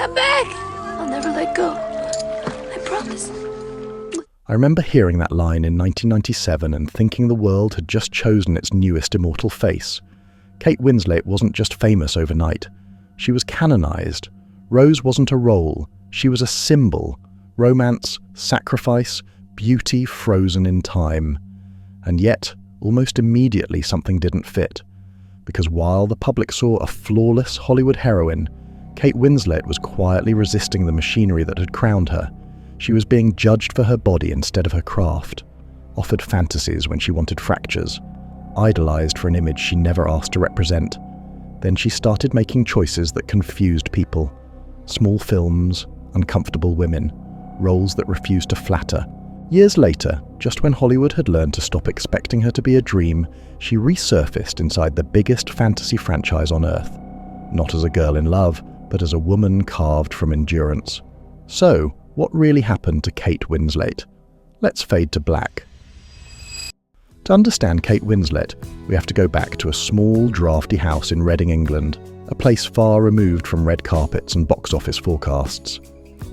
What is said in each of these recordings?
Come back! I'll never let go. I promise. I remember hearing that line in 1997 and thinking the world had just chosen its newest immortal face. Kate Winslet wasn't just famous overnight. She was canonized. Rose wasn't a role. She was a symbol. Romance, sacrifice, beauty frozen in time. And yet, almost immediately something didn't fit. Because while the public saw a flawless Hollywood heroine, Kate Winslet was quietly resisting the machinery that had crowned her. She was being judged for her body instead of her craft, offered fantasies when she wanted fractures, idolized for an image she never asked to represent. Then she started making choices that confused people. Small films, uncomfortable women, roles that refused to flatter. Years later, just when Hollywood had learned to stop expecting her to be a dream, she resurfaced inside the biggest fantasy franchise on Earth. Not as a girl in love, but as a woman carved from endurance. So, what really happened to Kate Winslet? Let's fade to black. To understand Kate Winslet, we have to go back to a small, drafty house in Reading, England, a place far removed from red carpets and box office forecasts.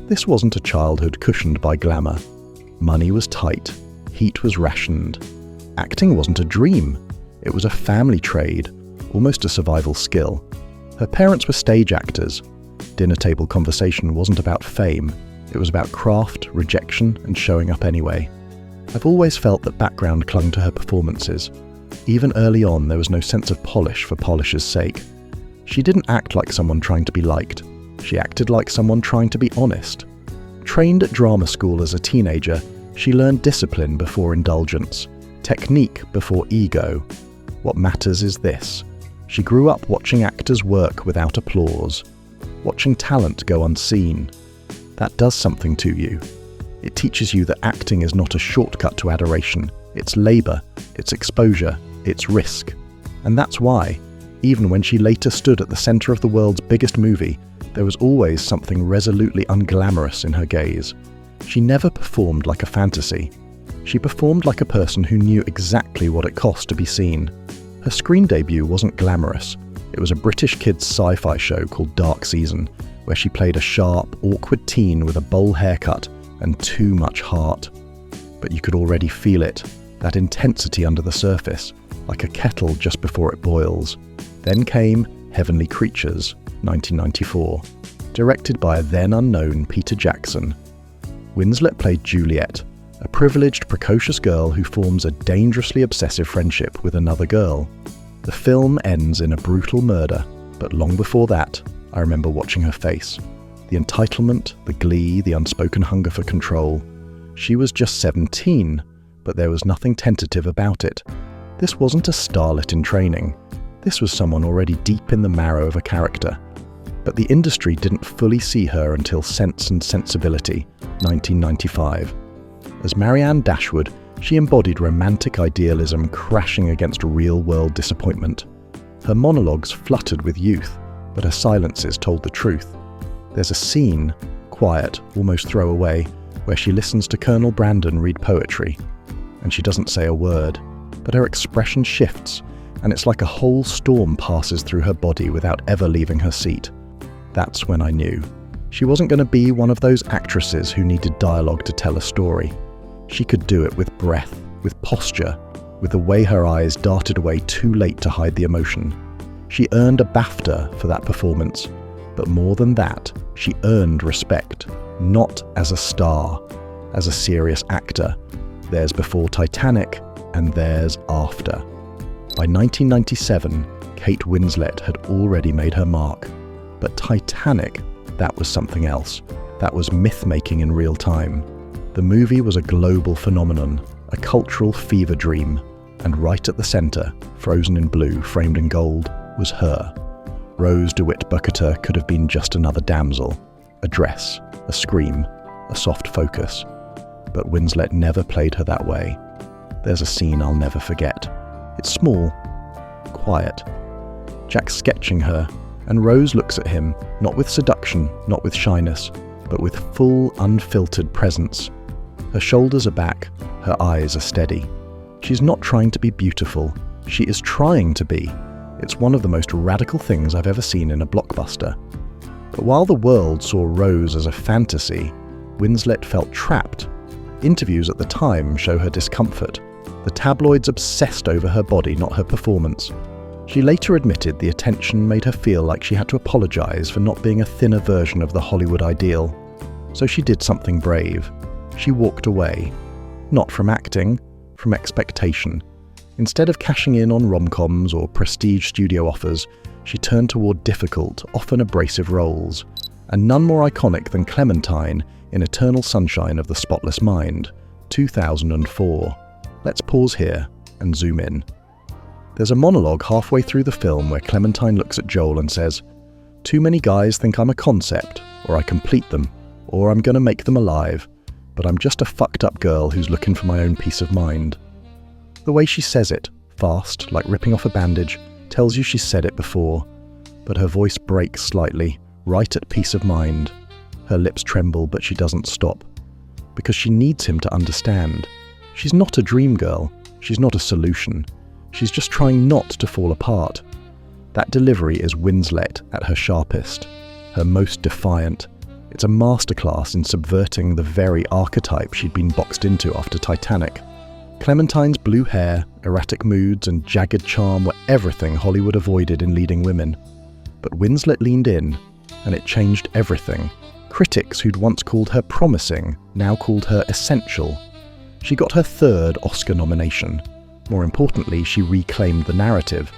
This wasn't a childhood cushioned by glamour. Money was tight, heat was rationed. Acting wasn't a dream, it was a family trade, almost a survival skill. Her parents were stage actors. Dinner table conversation wasn't about fame, it was about craft, rejection, and showing up anyway. I've always felt that background clung to her performances. Even early on, there was no sense of polish for polish's sake. She didn't act like someone trying to be liked. She acted like someone trying to be honest. Trained at drama school as a teenager, she learned discipline before indulgence, technique before ego. What matters is this. She grew up watching actors work without applause, watching talent go unseen. That does something to you. It teaches you that acting is not a shortcut to adoration. It's labor, it's exposure, it's risk. And that's why, even when she later stood at the center of the world's biggest movie, there was always something resolutely unglamorous in her gaze. She never performed like a fantasy. She performed like a person who knew exactly what it cost to be seen. Her screen debut wasn't glamorous. It was a British kids' sci-fi show called Dark Season, where she played a sharp, awkward teen with a bowl haircut and too much heart. But you could already feel it, that intensity under the surface, like a kettle just before it boils. Then came Heavenly Creatures, 1994, directed by a then unknown Peter Jackson. Winslet played Juliet, a privileged, precocious girl who forms a dangerously obsessive friendship with another girl. The film ends in a brutal murder, but long before that, I remember watching her face. The entitlement, the glee, the unspoken hunger for control. She was just 17, but there was nothing tentative about it. This wasn't a starlet in training. This was someone already deep in the marrow of a character. But the industry didn't fully see her until Sense and Sensibility, 1995. As Marianne Dashwood, she embodied romantic idealism crashing against real-world disappointment. Her monologues fluttered with youth, but her silences told the truth. There's a scene, quiet, almost throwaway, where she listens to Colonel Brandon read poetry. And she doesn't say a word, but her expression shifts, and it's like a whole storm passes through her body without ever leaving her seat. That's when I knew. She wasn't going to be one of those actresses who needed dialogue to tell a story. She could do it with breath, with posture, with the way her eyes darted away too late to hide the emotion. She earned a BAFTA for that performance, but more than that, she earned respect, not as a star, as a serious actor. There's before Titanic, and there's after. By 1997, Kate Winslet had already made her mark. But Titanic, that was something else. That was myth-making in real time. The movie was a global phenomenon, a cultural fever dream, and right at the center, frozen in blue, framed in gold, was her. Rose DeWitt Bucketer could have been just another damsel, a dress, a scream, a soft focus. But Winslet never played her that way. There's a scene I'll never forget. It's small, quiet. Jack's sketching her, and Rose looks at him, not with seduction, not with shyness, but with full, unfiltered presence. Her shoulders are back, her eyes are steady. She's not trying to be beautiful, she is trying to be. It's one of the most radical things I've ever seen in a blockbuster. But while the world saw Rose as a fantasy, Winslet felt trapped. Interviews at the time show her discomfort. The tabloids obsessed over her body, not her performance. She later admitted the attention made her feel like she had to apologize for not being a thinner version of the Hollywood ideal. So she did something brave. She walked away. Not from acting, from expectation. Instead of cashing in on rom-coms or prestige studio offers, she turned toward difficult, often abrasive roles, and none more iconic than Clementine in Eternal Sunshine of the Spotless Mind, 2004. Let's pause here and zoom in. There's a monologue halfway through the film where Clementine looks at Joel and says, "Too many guys think I'm a concept, or I complete them, or I'm gonna make them alive, but I'm just a fucked up girl who's looking for my own peace of mind." The way she says it, fast, like ripping off a bandage, tells you she's said it before, but her voice breaks slightly, right at peace of mind. Her lips tremble, but she doesn't stop, because she needs him to understand. She's not a dream girl, she's not a solution, she's just trying not to fall apart. That delivery is Winslet at her sharpest, her most defiant. It's a masterclass in subverting the very archetype she'd been boxed into after Titanic. Clementine's blue hair, erratic moods, and jagged charm were everything Hollywood avoided in leading women. But Winslet leaned in, and it changed everything. Critics who'd once called her promising now called her essential. She got her third Oscar nomination. More importantly, she reclaimed the narrative.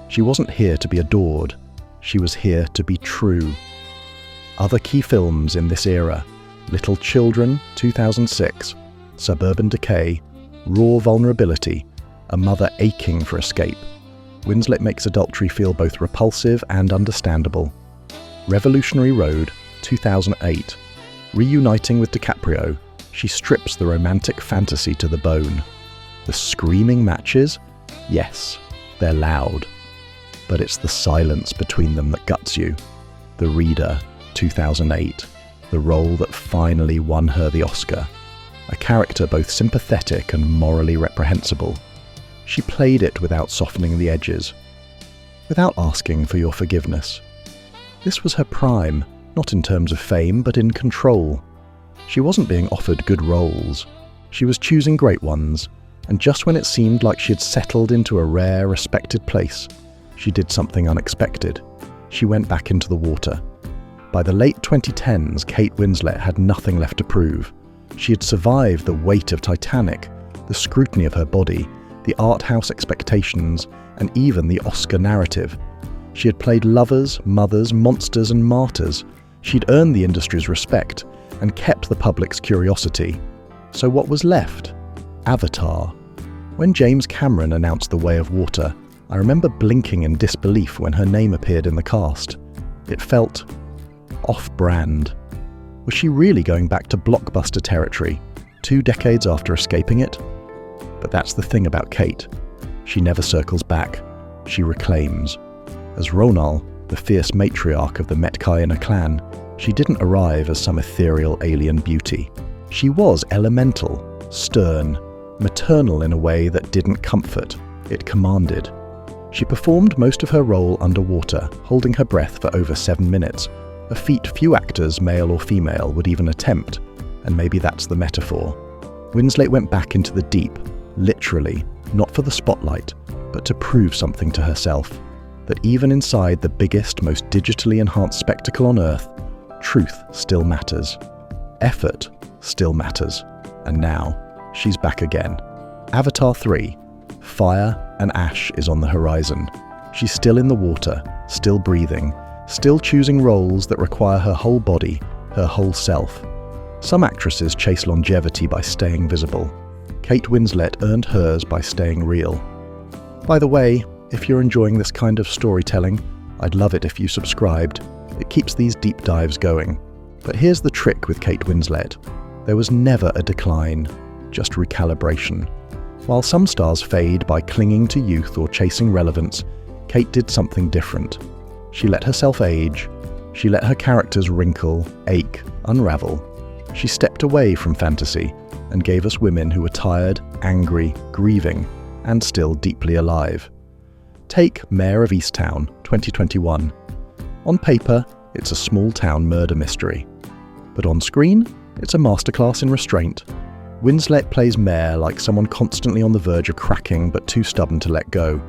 She wasn't here to be adored. She was here to be true. Other key films in this era: Little Children, 2006, Suburban Decay, Raw Vulnerability, a mother aching for escape. Winslet makes adultery feel both repulsive and understandable. Revolutionary Road, 2008. Reuniting with DiCaprio, she strips the romantic fantasy to the bone. The screaming matches? Yes, they're loud. But it's the silence between them that guts you. The Reader, 2008. The role that finally won her the Oscar. A character both sympathetic and morally reprehensible. She played it without softening the edges, without asking for your forgiveness. This was her prime, not in terms of fame, but in control. She wasn't being offered good roles. She was choosing great ones, and just when it seemed like she had settled into a rare, respected place, she did something unexpected. She went back into the water. By the late 2010s, Kate Winslet had nothing left to prove. She had survived the weight of Titanic, the scrutiny of her body, the art house expectations, and even the Oscar narrative. She had played lovers, mothers, monsters, and martyrs. She'd earned the industry's respect and kept the public's curiosity. So what was left? Avatar. When James Cameron announced The Way of Water, I remember blinking in disbelief when her name appeared in the cast. It felt off-brand. Was she really going back to blockbuster territory, 2 decades after escaping it? But that's the thing about Kate. She never circles back. She reclaims. As Ronal, the fierce matriarch of the Metcalfe clan, she didn't arrive as some ethereal alien beauty. She was elemental, stern, maternal in a way that didn't comfort, it commanded. She performed most of her role underwater, holding her breath for over 7 minutes, a feat few actors, male or female, would even attempt, and maybe that's the metaphor. Winslet went back into the deep, literally, not for the spotlight, but to prove something to herself, that even inside the biggest, most digitally enhanced spectacle on Earth, truth still matters. Effort still matters. And now, she's back again. Avatar 3. Fire and ash is on the horizon. She's still in the water, still breathing, still choosing roles that require her whole body, her whole self. Some actresses chase longevity by staying visible. Kate Winslet earned hers by staying real. By the way, if you're enjoying this kind of storytelling, I'd love it if you subscribed. It keeps these deep dives going. But here's the trick with Kate Winslet. There was never a decline, just recalibration. While some stars fade by clinging to youth or chasing relevance, Kate did something different. She let herself age. She let her characters wrinkle, ache, unravel. She stepped away from fantasy and gave us women who were tired, angry, grieving, and still deeply alive. Take Mare of Easttown, 2021. On paper, it's a small-town murder mystery. But on screen, it's a masterclass in restraint. Winslet plays Mare like someone constantly on the verge of cracking but too stubborn to let go.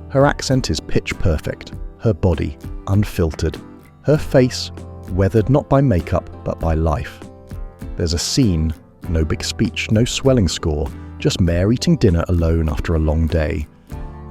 Her accent is pitch perfect, her body unfiltered, her face weathered not by makeup but by life. There's a scene, no big speech, no swelling score, just Mare eating dinner alone after a long day.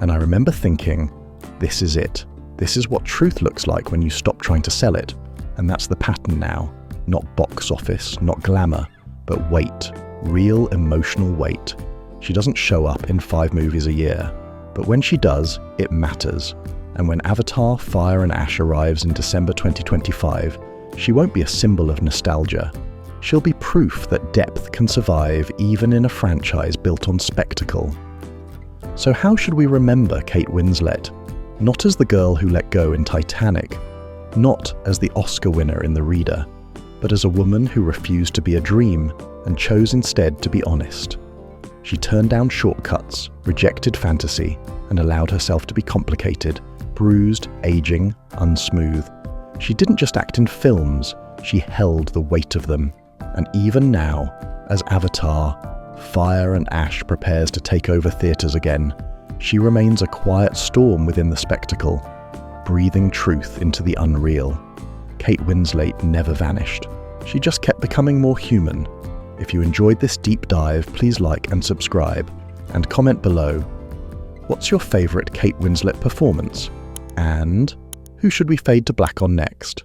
And I remember thinking, this is it. This is what truth looks like when you stop trying to sell it. And that's the pattern now. Not box office, not glamour, but weight. Real emotional weight. She doesn't show up in 5 movies a year, but when she does, it matters. And when Avatar, Fire and Ash arrives in December 2025, she won't be a symbol of nostalgia. She'll be proof that depth can survive even in a franchise built on spectacle. So how should we remember Kate Winslet? Not as the girl who let go in Titanic, not as the Oscar winner in The Reader, but as a woman who refused to be a dream and chose instead to be honest. She turned down shortcuts, rejected fantasy, and allowed herself to be complicated, bruised, aging, unsmooth. She didn't just act in films, she held the weight of them. And even now, as Avatar, Fire and Ash prepares to take over theatres again, she remains a quiet storm within the spectacle, breathing truth into the unreal. Kate Winslet never vanished. She just kept becoming more human. If you enjoyed this deep dive, please like and subscribe, and comment below. What's your favourite Kate Winslet performance? And who should we fade to black on next?